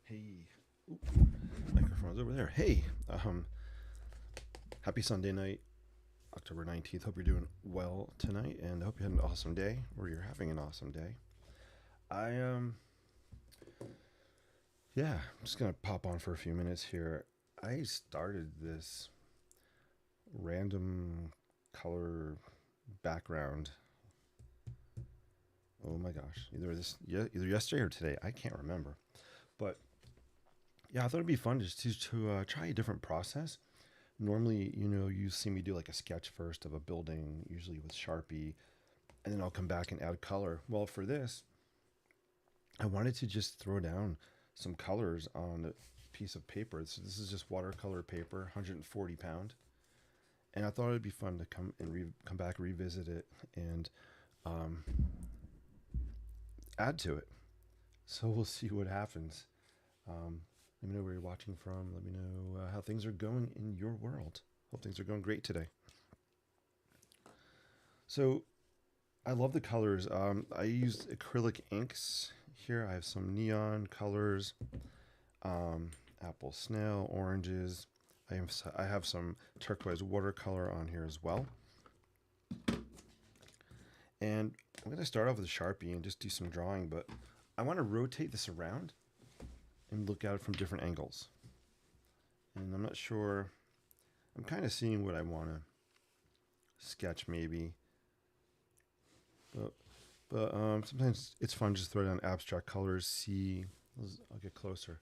Hey, oop, microphone's over there. Hey, happy Sunday night, October 19th. Hope you're doing well tonight, and I hope you had an awesome day, or you're having an awesome day. I yeah, I'm just gonna pop on for a few minutes here. I started this random color background. Oh my gosh, either yesterday or today. I can't remember, but yeah, I thought it'd be fun just to try a different process. Normally, you see me do like a sketch first of a building, usually with Sharpie, and then I'll come back and add color. Well, for this, I wanted to just throw down some colors on a piece of paper. So this is just watercolor paper, 140 pound, and I thought it'd be fun to come back, revisit it, and um, add to it. So we'll see what happens. Let me know where you're watching from. Let me know how things are going in your world. Hope things are going great today. So I love the colors. I used acrylic inks here. I have some neon colors, apple snail, oranges. I have some turquoise watercolor on here as well. And I'm going to start off with a Sharpie and just do some drawing, but I want to rotate this around and look at it from different angles. And I'm not sure, I'm kind of seeing what I want to sketch maybe. But sometimes it's fun just throw down abstract colors, I'll get closer.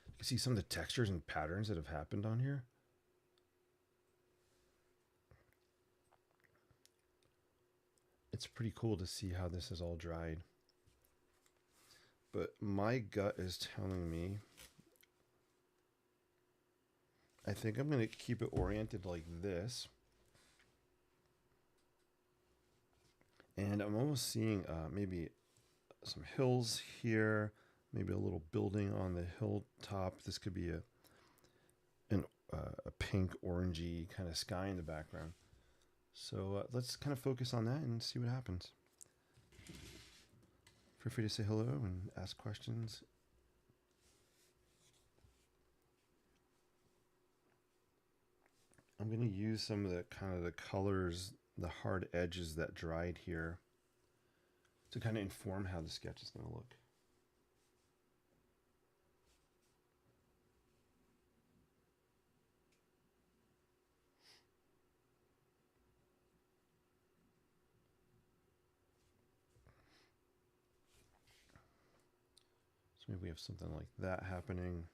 You can see some of the textures and patterns that have happened on here. It's pretty cool to see how this is all dried. But my gut is telling me I think I'm going to keep it oriented like this. And I'm almost seeing maybe some hills here, maybe a little building on the hilltop. This could be a pink, orangey kind of sky in the background. So let's kind of focus on that and see what happens. Feel free to say hello and ask questions. I'm going to use some of the kind of the colors, the hard edges that dried here to kind of inform how the sketch is going to look. So maybe we have something like that happening.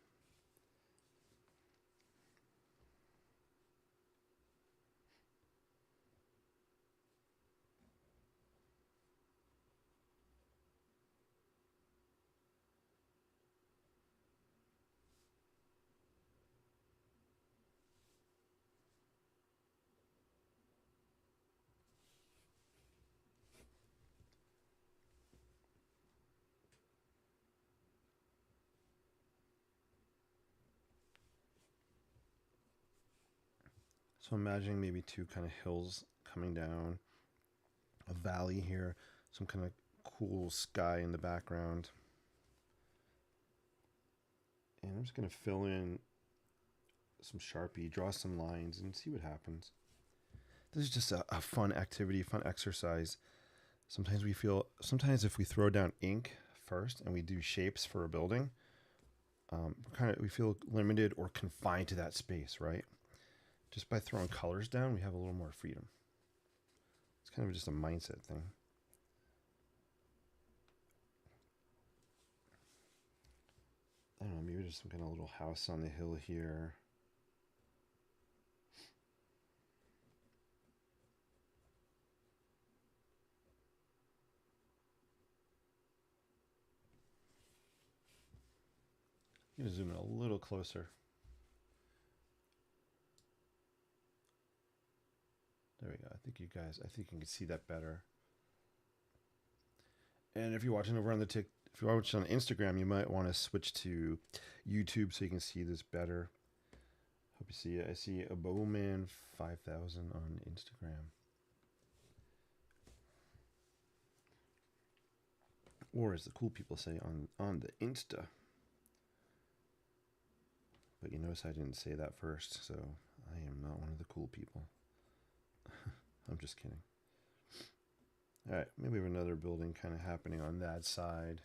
So imagining maybe two kind of hills coming down, a valley here, some kind of cool sky in the background. And I'm just going to fill in some Sharpie, draw some lines, and see what happens. This is just a fun activity, fun exercise. Sometimes if we throw down ink first and we do shapes for a building, we feel limited or confined to that space, right? Just by throwing colors down, we have a little more freedom. It's kind of just a mindset thing. I don't know, maybe there's some kind of little house on the hill here. I'm going to zoom in a little closer. There we go. I think you can see that better. And if you're watching over on if you're watching on Instagram, you might want to switch to YouTube so you can see this better. Hope you see it. I see a Bowman 5000 on Instagram. Or as the cool people say on the Insta. But you notice I didn't say that first, so I am not one of the cool people. I'm just kidding. All right, maybe we have another building kind of happening on that side.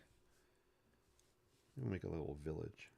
We'll make a little village.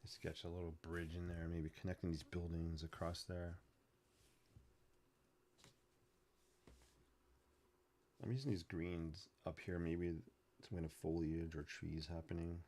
Sketch a little bridge in there, maybe connecting these buildings across there. I'm using these greens up here, maybe some kind of foliage or trees happening.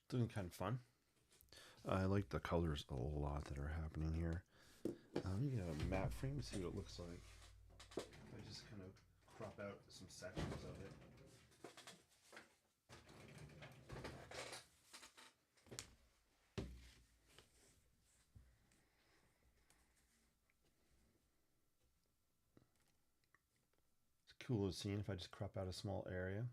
Doing kind of fun. I like the colors a lot that are happening here. You get a map frame, see what it looks like. I just kind of crop out some sections of it. It's cool to see if I just crop out a small area.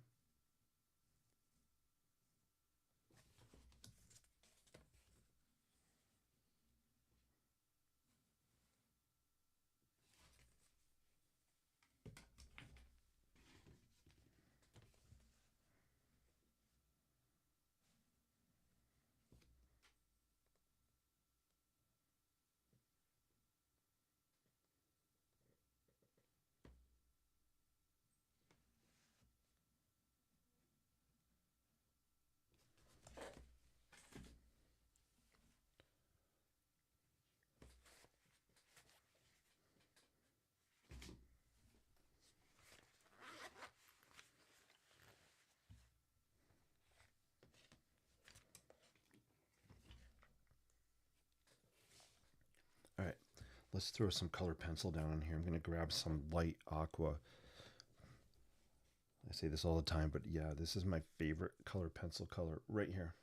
All right, let's throw some color pencil down in here. I'm going to grab some light aqua. I say this all the time, but yeah, this is my favorite color pencil color right here.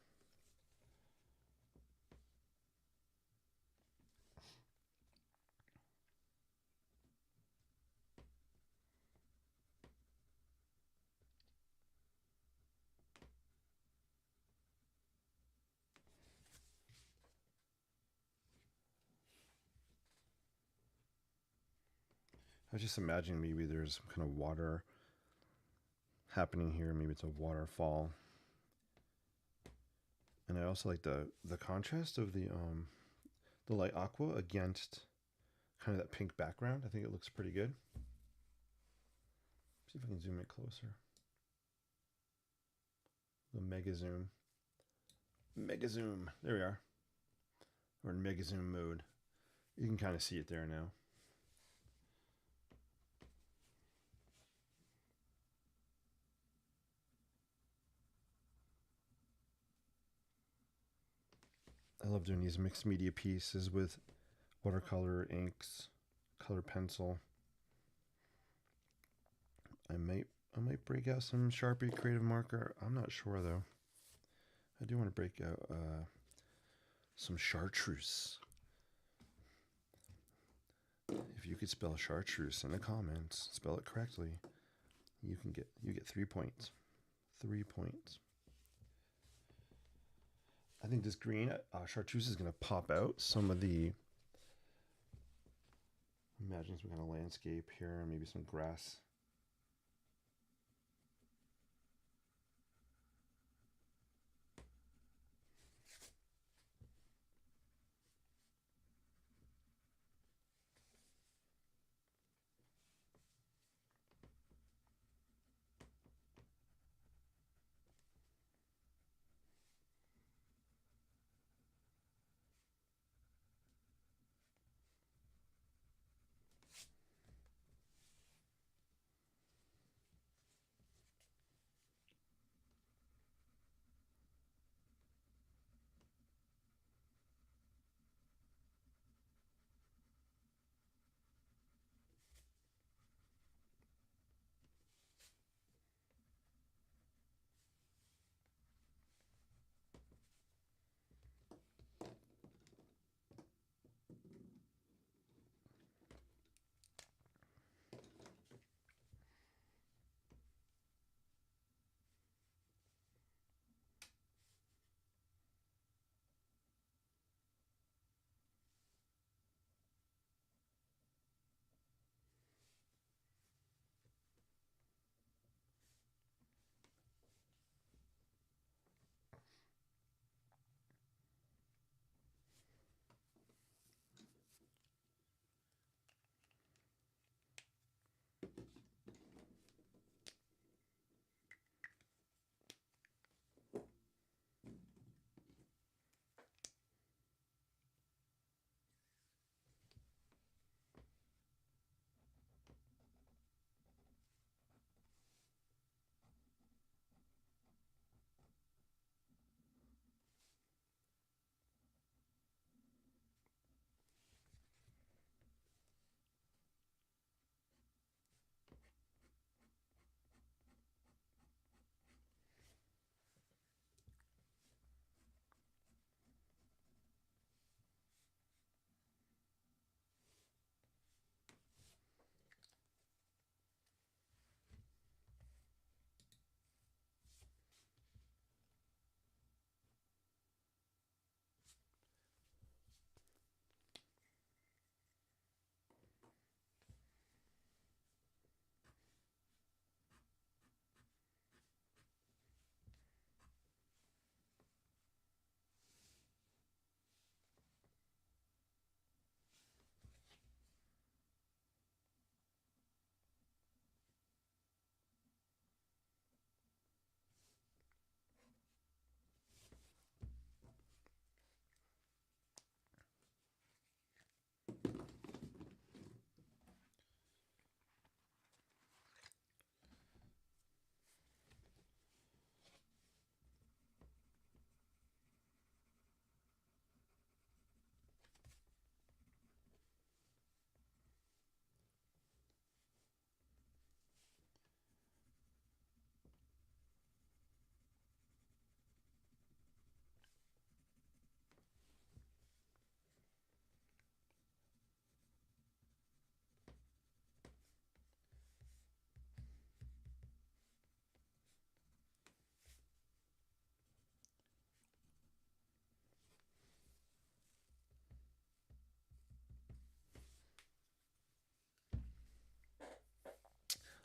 I was just imagining maybe there's some kind of water happening here. Maybe it's a waterfall. And I also like the contrast of the light aqua against kind of that pink background. I think it looks pretty good. See if I can zoom it closer. The mega zoom. Mega zoom. There we are. We're in mega zoom mode. You can kind of see it there now. I love doing these mixed media pieces with watercolor, inks, color pencil. I might break out some Sharpie creative marker. I'm not sure though. I do want to break out some chartreuse. If you could spell chartreuse in the comments, spell it correctly, you get 3 points. 3 points. I think this green chartreuse is going to pop out some of the. Imagine some kind of landscape here, and maybe some grass.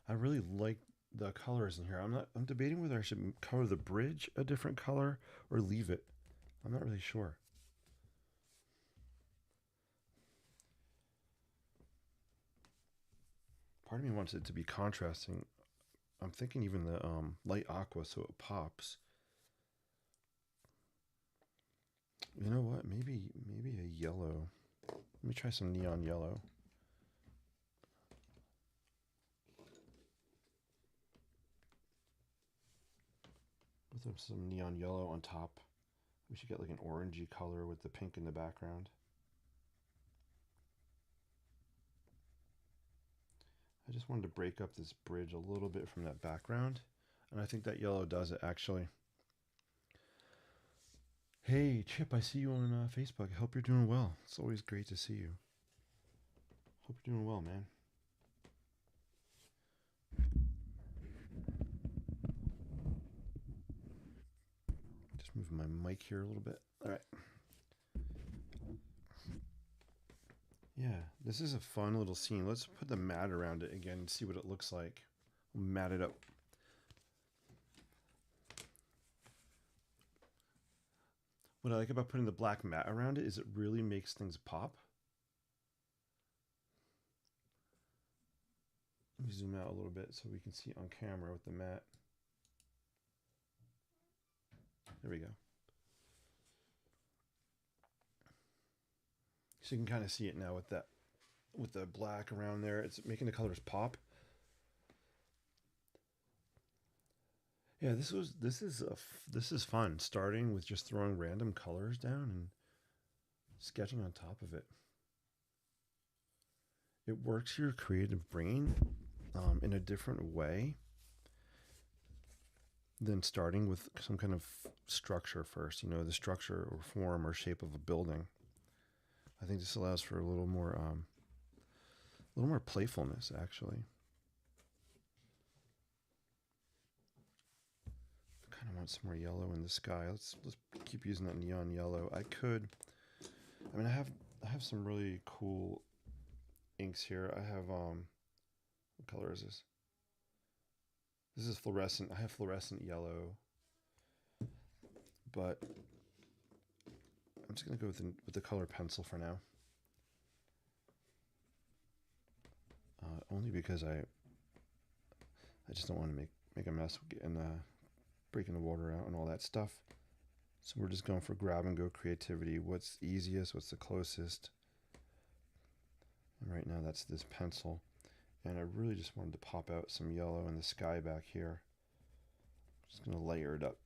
I really like the colors in here. I'm debating whether I should color the bridge a different color or leave it. I'm not really sure. Part of me wants it to be contrasting. I'm thinking even the light aqua so it pops. You know what? Maybe a yellow. Let me try some neon yellow. With some neon yellow on top. We should get like an orangey color with the pink in the background. I just wanted to break up this bridge a little bit from that background. And I think that yellow does it actually. Hey, Chip, I see you on Facebook. I hope you're doing well. It's always great to see you. Hope you're doing well, man. Just moving my mic here a little bit. All right. Yeah, this is a fun little scene. Let's put the mat around it again and see what it looks like. We'll mat it up. What I like about putting the black mat around it is it really makes things pop. Let me zoom out a little bit so we can see on camera with the mat. There we go. So you can kind of see it now with the black around there. It's making the colors pop. Yeah, this is fun. Starting with just throwing random colors down and sketching on top of it. It works your creative brain in a different way than starting with some kind of structure first. You know, the structure or form or shape of a building. I think this allows for a little more playfulness, actually. I kind of want some more yellow in the sky. Let's keep using that neon yellow. I have some really cool inks here. I have what color is this? This is fluorescent. I have fluorescent yellow, but I'm just gonna go with the color pencil for now. Only because I just don't want to make a mess and breaking the water out and all that stuff. So we're just going for grab and go creativity. What's easiest? What's the closest? And right now that's this pencil. And I really just wanted to pop out some yellow in the sky back here. Just going to layer it up.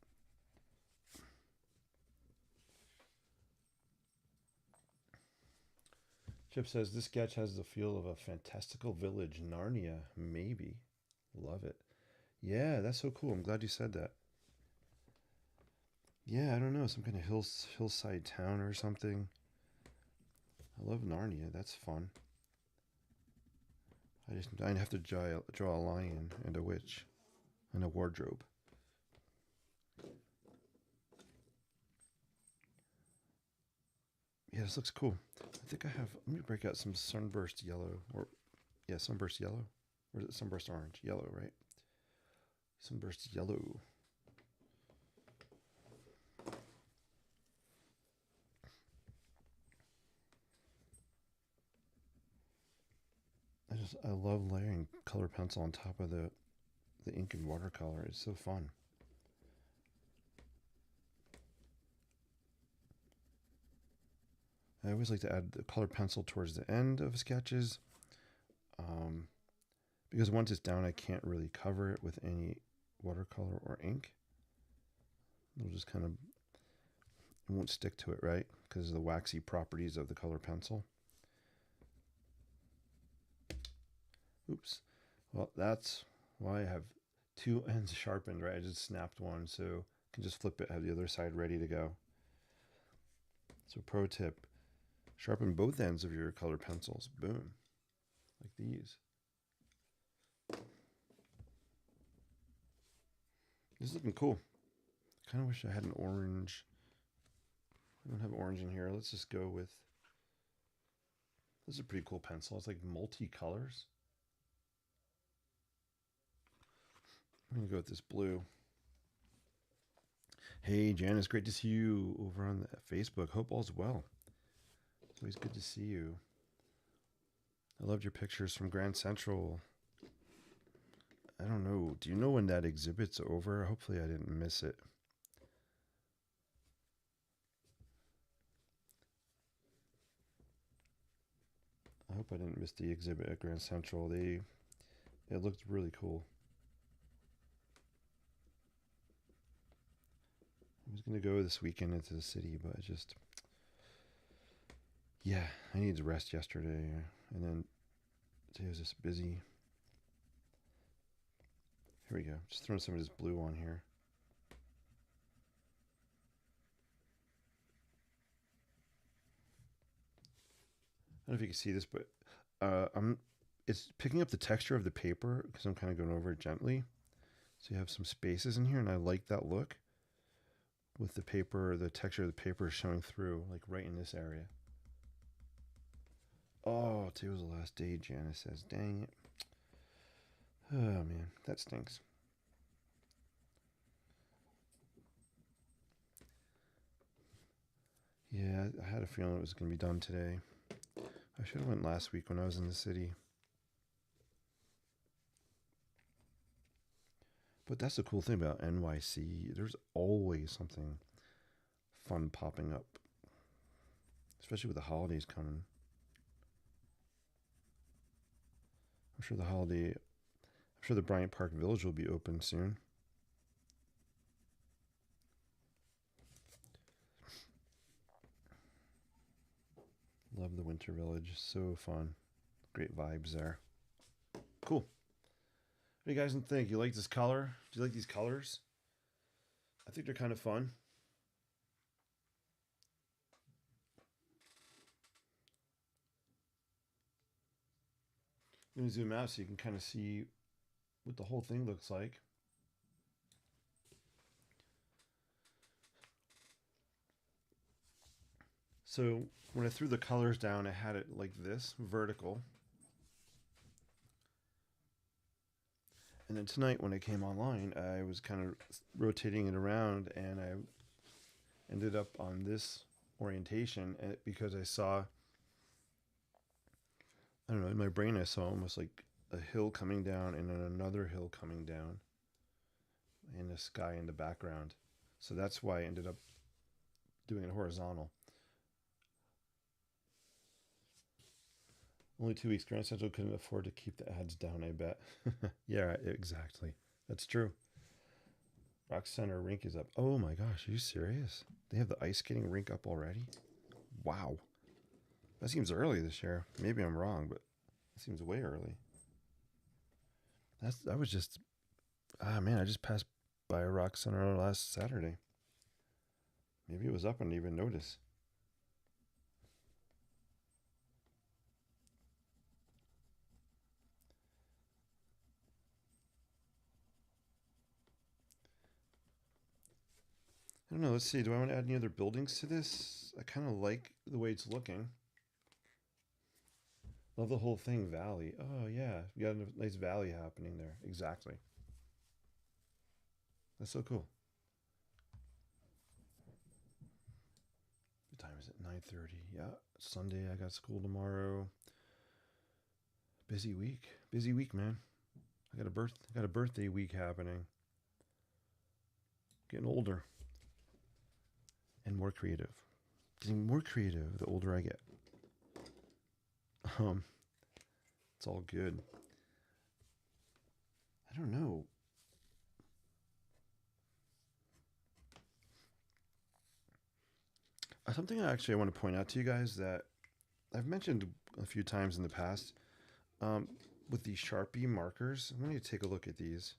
Chip says, this sketch has the feel of a fantastical village, Narnia, maybe. Love it. Yeah, that's so cool. I'm glad you said that. Yeah, I don't know, some kind of hillside town or something. I love Narnia. That's fun. I have to draw a lion and a witch and a wardrobe. Yeah, this looks cool. I think I have. Let me break out some sunburst yellow, sunburst yellow, or is it sunburst orange? Yellow, right? Sunburst yellow. I love layering color pencil on top of the ink and watercolor. It's so fun. I always like to add the color pencil towards the end of sketches, because once it's down, I can't really cover it with any watercolor or ink. It'll just kind of, it won't stick to it, right? Because of the waxy properties of the color pencil. Oops. Well, that's why I have two ends sharpened, right? I just snapped one, so I can just flip it, have the other side ready to go. So pro tip, sharpen both ends of your color pencils. Boom. Like these. This is looking cool. Kind of wish I had an orange. I don't have orange in here. Let's just go with, this is a pretty cool pencil. It's like multi-colors. I'm going to go with this blue. Hey, Janice, great to see you over on Facebook. Hope all's well. It's always good to see you. I loved your pictures from Grand Central. I don't know. Do you know when that exhibit's over? Hopefully I didn't miss it. I hope I didn't miss the exhibit at Grand Central. It looked really cool. I was going to go this weekend into the city, but yeah, I needed to rest yesterday. And then today was just busy. Here we go. Just throwing some of this blue on here. I don't know if you can see this, but it's picking up the texture of the paper because I'm kind of going over it gently. So you have some spaces in here, and I like that look with the paper, the texture of the paper showing through, like right in this area. Oh, today was the last day, Janice says. Dang it. Oh, man, that stinks. Yeah, I had a feeling it was going to be done today. I should have went last week when I was in the city. But that's the cool thing about NYC. There's always something fun popping up, especially with the holidays coming. I'm sure the Bryant Park Village will be open soon. Love the Winter Village. So fun. Great vibes there. Cool. What do you guys think? You like this color? Do you like these colors? I think they're kind of fun. Let me zoom out so you can kind of see what the whole thing looks like. So when I threw the colors down, I had it like this, vertical. And then tonight when I came online, I was kind of rotating it around, and I ended up on this orientation because I saw, I don't know, in my brain I saw almost like a hill coming down and then another hill coming down and a sky in the background. So that's why I ended up doing it horizontal. Only 2 weeks. Grand Central couldn't afford to keep the ads down, I bet. Yeah, exactly. That's true. Rock Center rink is up. Oh my gosh, are you serious? They have the ice skating rink up already? Wow. That seems early this year. Maybe I'm wrong, but it seems way early. I was just man, I just passed by a Rock Center last Saturday. Maybe it was up and didn't even notice. I don't know. Let's see. Do I want to add any other buildings to this? I kind of like the way it's looking. Love the whole thing, valley. Oh, yeah. You got a nice valley happening there. Exactly. That's so cool. What time is it? 9:30. Yeah. Sunday. I got school tomorrow. Busy week. Busy week, man. I got a birthday week happening. Getting older and more creative. Getting more creative the older I get. Um, it's all good. I don't know. Something I want to point out to you guys that I've mentioned a few times in the past, um, with these Sharpie markers. I'm going to take a look at these.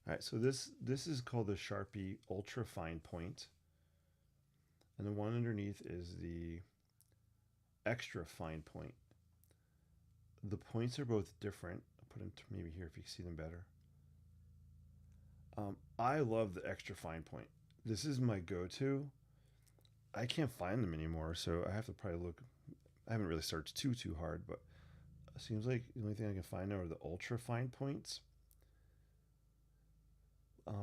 All right, so this is called the Sharpie Ultra Fine Point, and the one underneath is the Extra Fine Point. The points are both different. I'll put them maybe here if you can see them better. I love the Extra Fine Point. This is my go-to. I can't find them anymore, so I have to probably look. I haven't really searched too hard, but it seems like the only thing I can find now are the ultra fine points.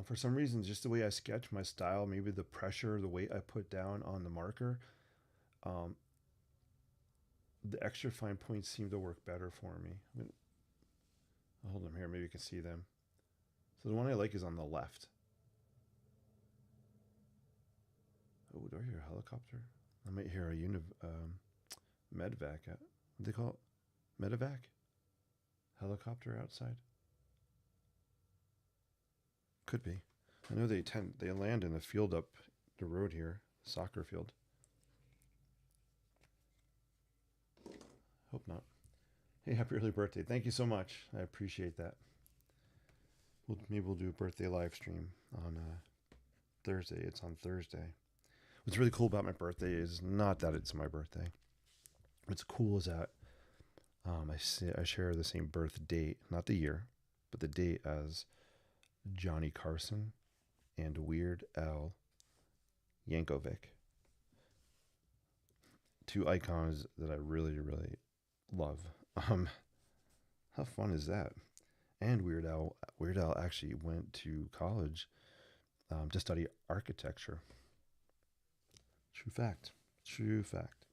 For some reason, just the way I sketch, my style, maybe the pressure, the weight I put down on the marker, um, the extra fine points seem to work better for me. I'll hold them here, maybe you can see them. So the one I like is on the left. Oh, do I hear a helicopter? I might hear a medvac. What do they call it? Medevac? Helicopter outside? Could be. I know they land in the field up the road here, soccer field. Hope not. Hey, happy early birthday. Thank you so much. I appreciate that. Maybe we'll do a birthday live stream on Thursday. It's on Thursday. What's really cool about my birthday is not that it's my birthday. What's cool is that I share the same birth date, not the year, but the date as Johnny Carson and Weird Al Yankovic. Two icons that I really, really love. How fun is that? And Weird Al actually went to college to study architecture. True fact. True fact.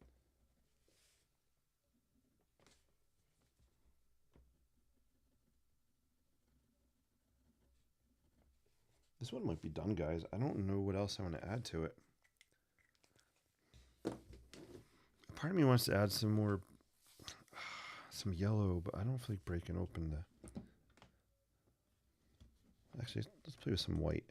This one might be done, guys. I don't know what else I want to add to it. Part of me wants to add some more, some yellow, but I don't feel like breaking open the... Actually, let's play with some white.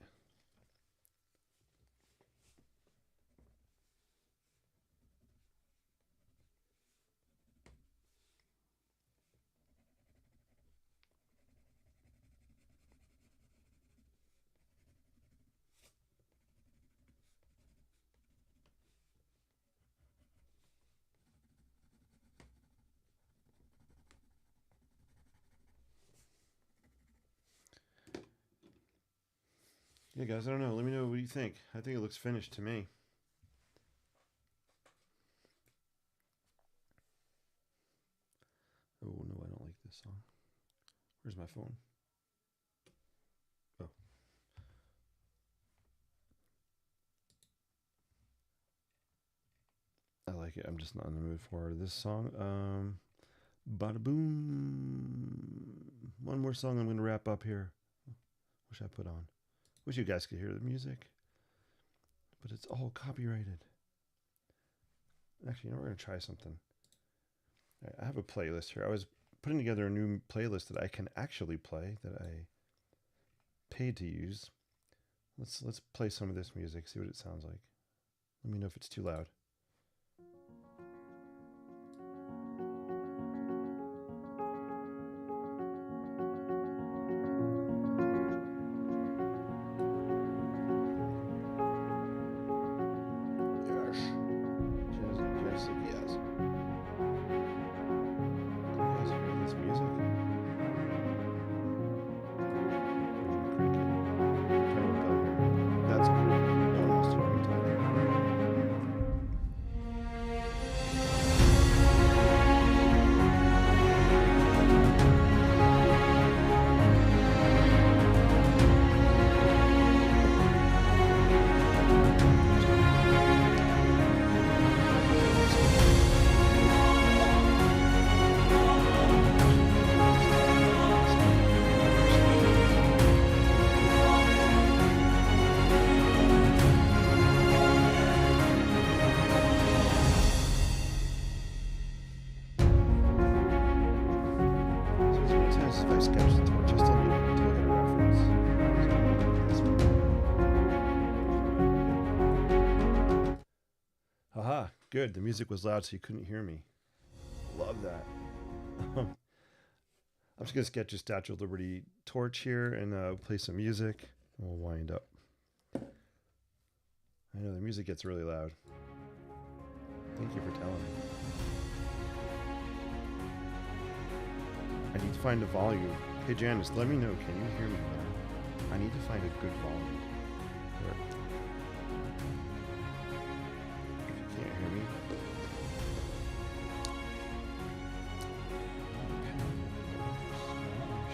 Yeah, guys, I don't know. Let me know what you think. I think it looks finished to me. Oh, no, I don't like this song. Where's my phone? Oh. I like it. I'm just not in the mood for this song. Bada boom. One more song I'm going to wrap up here. Wish I put on. Wish you guys could hear the music, but it's all copyrighted. Actually, you know, we're going to try something. Right, I have a playlist here. I was putting together a new playlist that I can actually play, that I paid to use. Let's play some of this music, see what it sounds like. Let me know if it's too loud. Good. The music was loud, so you couldn't hear me. Love that. I'm just going to sketch a Statue of Liberty torch here and play some music. And we'll wind up. I know the music gets really loud. Thank you for telling me. I need to find a volume. Hey Janice, let me know. Can you hear me now? I need to find a good volume. There. If you can't hear me.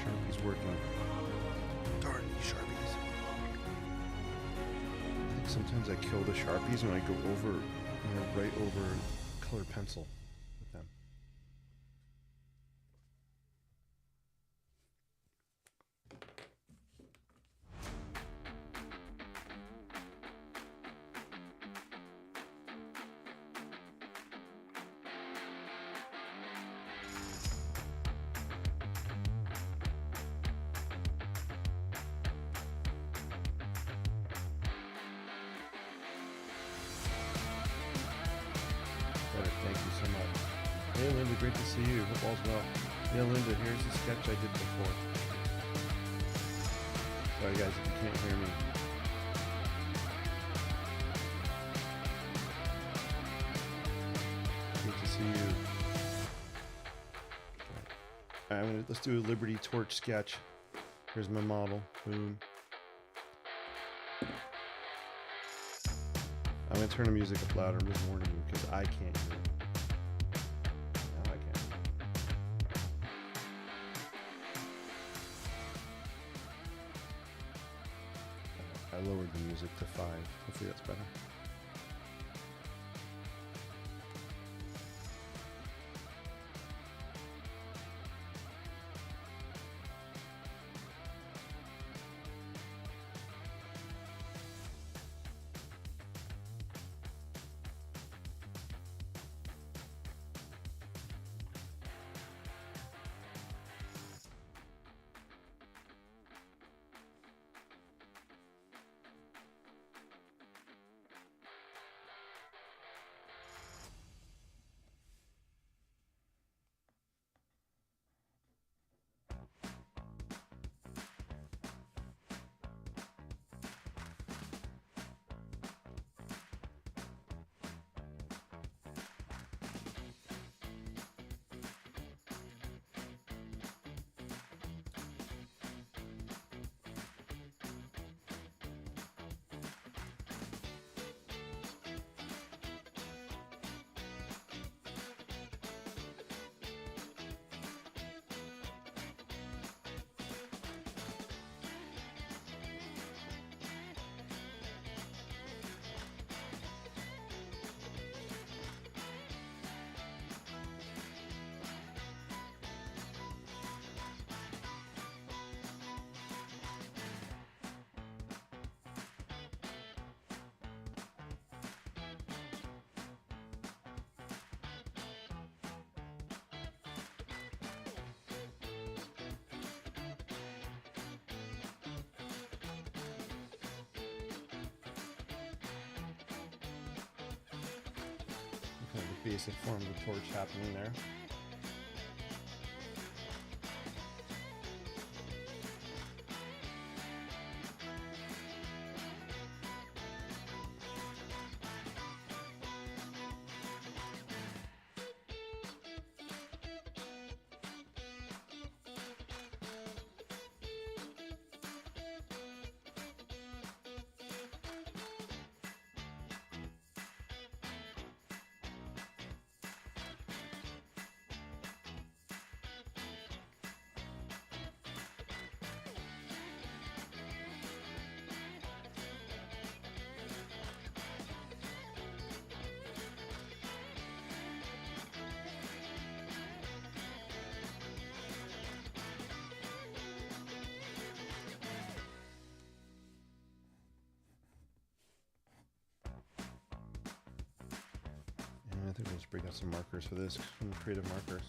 Sharpie's working. Darn these Sharpies. sometimes I kill the Sharpies when I go over, right over colored pencil with them. Thank you so much. Hey Linda, great to see you. Hope all's well. Yeah, Linda, here's the sketch I did before. Sorry guys if you can't hear me. Good to see you. Okay. Alright, let's do a Liberty Torch sketch. Here's my model. Boom. I'm going to turn the music up louder. I'm just warning you because I can't hear it. Now I can. I lowered the music to 5. Hopefully that's better. The basic form of the torch happening there. I think we'll just break out some markers for this, some creative markers.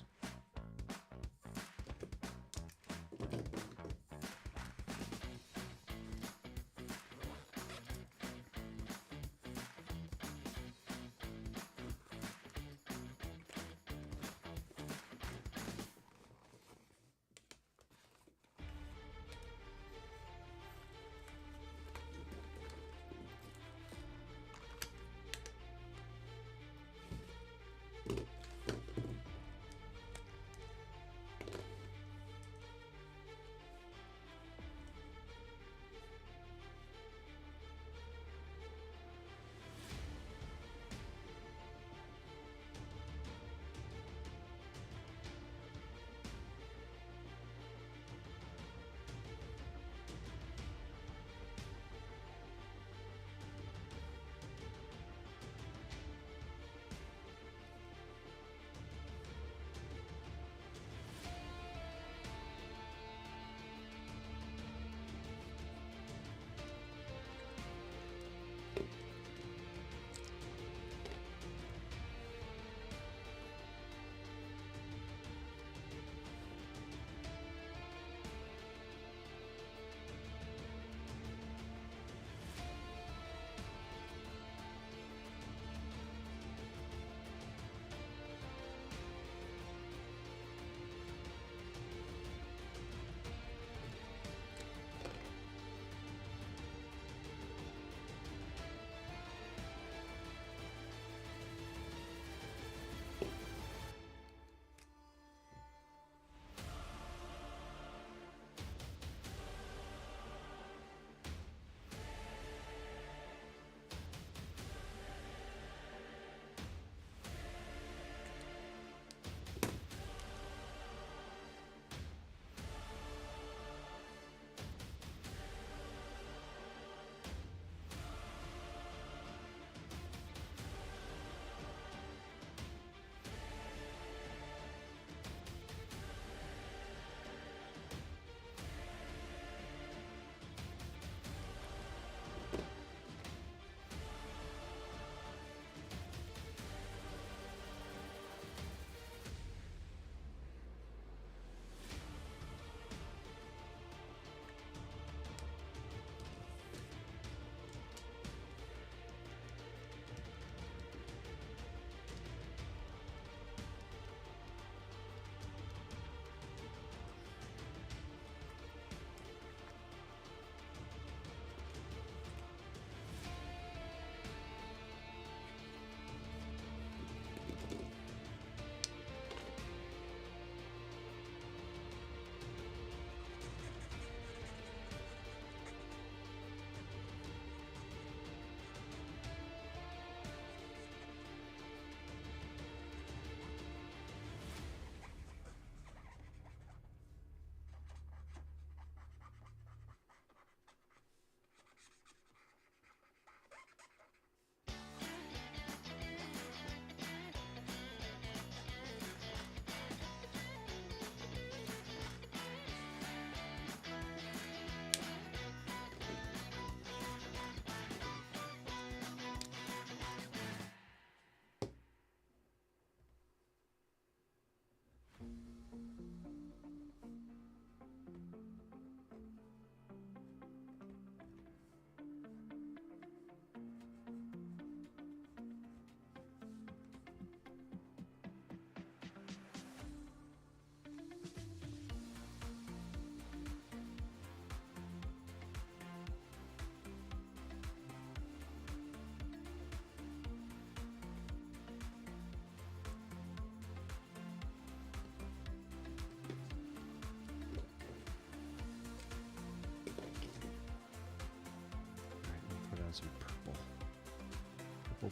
shades of purple.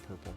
Purple.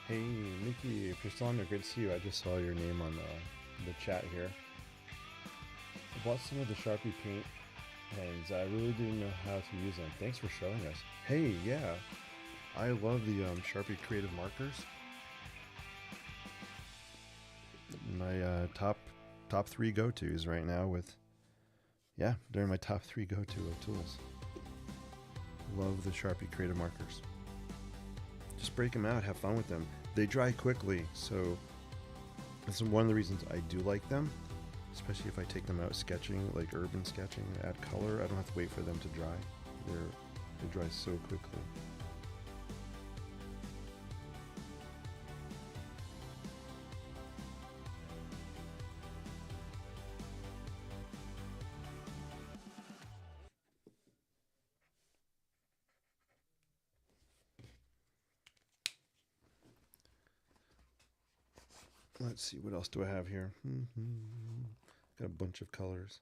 Hey, Mickey, if you're still on there, great to see you. I just saw your name on the chat here. I bought some of the Sharpie paint pens. I really didn't know how to use them. Thanks for showing us. Hey, yeah, I love the Sharpie creative markers. My top three go-tos right now with, yeah, they're my top three go-to tools. Love the Sharpie creative markers. Just break them out, have fun with them. They dry quickly, so that's one of the reasons I do like them, especially if I take them out sketching, like urban sketching, add color. I don't have to wait for them to dry. They dry so quickly. Let's see, what else do I have here? Got a bunch of colors.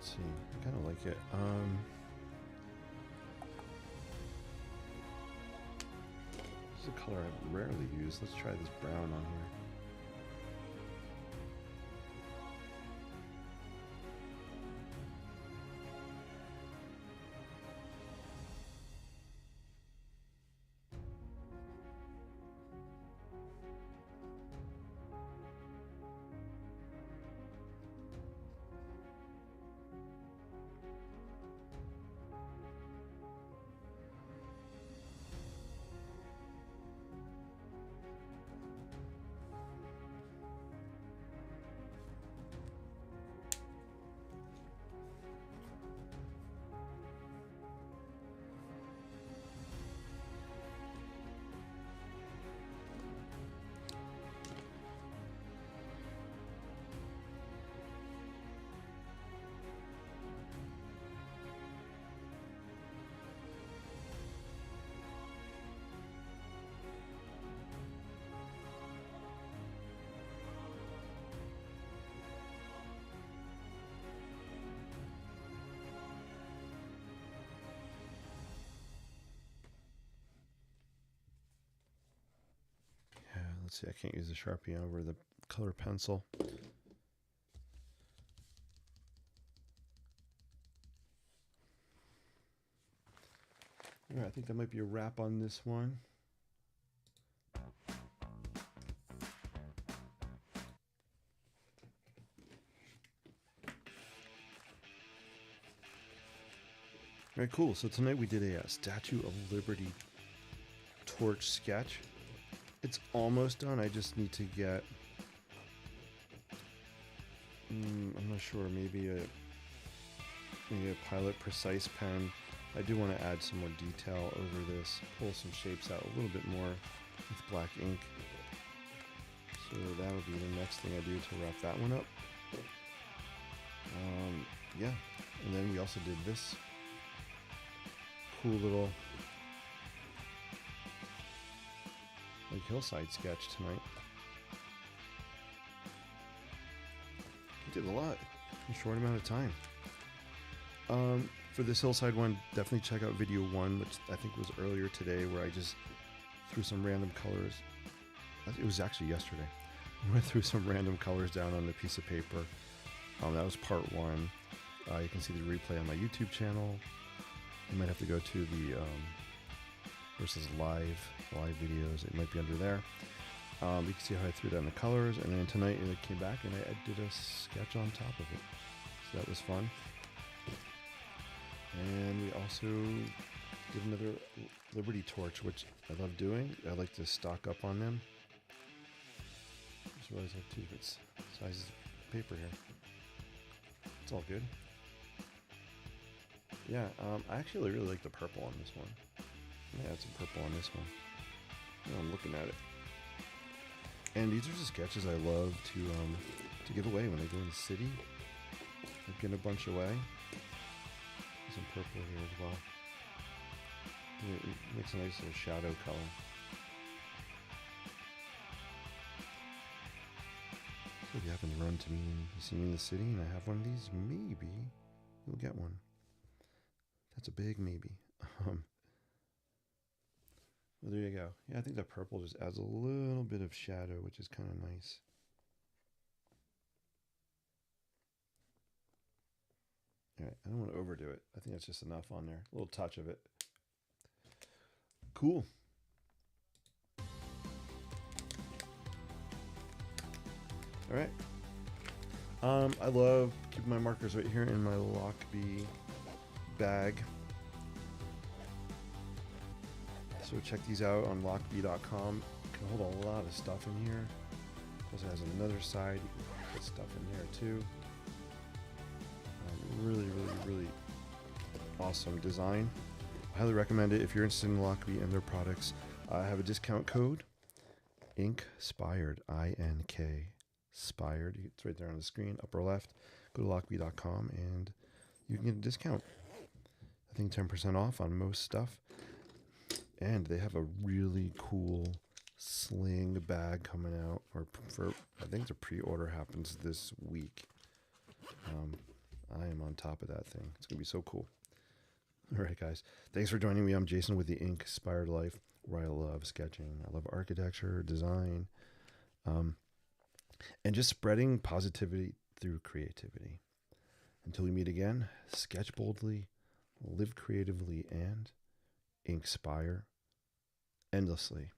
Let's see. I kind of like it. This is a color I rarely use. Let's try this brown on here. Let's see, I can't use the Sharpie over the color pencil. All right, I think that might be a wrap on this one. All right, cool. So tonight we did a Statue of Liberty torch sketch. It's almost done. I just need to get, I'm not sure, maybe a Pilot Precise pen. I do want to add some more detail over this, pull some shapes out a little bit more with black ink. So that'll be the next thing I do to wrap that one up. Yeah, and then we also did this cool little hillside sketch tonight. We did a lot in a short amount of time. For this hillside one, definitely check out video 1, which I think was earlier today, where I just threw some random colors. It was actually yesterday. I went through some random colors down on the piece of paper. That was part 1. You can see the replay on my YouTube channel. You might have to go to the versus live videos. It might be under there. You can see how I threw down the colors, and then tonight I came back and I did a sketch on top of it. So that was fun. And we also did another Liberty torch, which I love doing. I like to stock up on them. Just realized I have 2 different sizes of paper here. It's all good. Yeah, I actually really like the purple on this one. I'm gonna add some purple on this one. Now I'm looking at it. And these are the sketches I love to give away when I go in the city. I'm getting a bunch away. Some purple here as well. It makes a nice little shadow color. So if you happen to run to me and you see me in the city and I have one of these, maybe you'll get one. That's a big maybe. Well, there you go. Yeah, I think that purple just adds a little bit of shadow, which is kind of nice. All right, I don't want to overdo it. I think that's just enough on there. A little touch of it. Cool. All right. I love keeping my markers right here in my Lockbee bag. So check these out on lockbee.com. Can hold a lot of stuff in here. Also has another side. You can put stuff in there too. Really awesome design. I highly recommend it if you're interested in Lockbee and their products. I have a discount code, INKspired, INKspired. It's right there on the screen, upper left. Go to lockbee.com and you can get a discount. I think 10% off on most stuff. And they have a really cool sling bag coming out, or for I think the pre-order happens this week. I am on top of that thing. It's going to be so cool. All right, guys. Thanks for joining me. I'm Jason with the INKspired Life, where I love sketching. I love architecture, design, and just spreading positivity through creativity. Until we meet again, sketch boldly, live creatively, and inspire endlessly.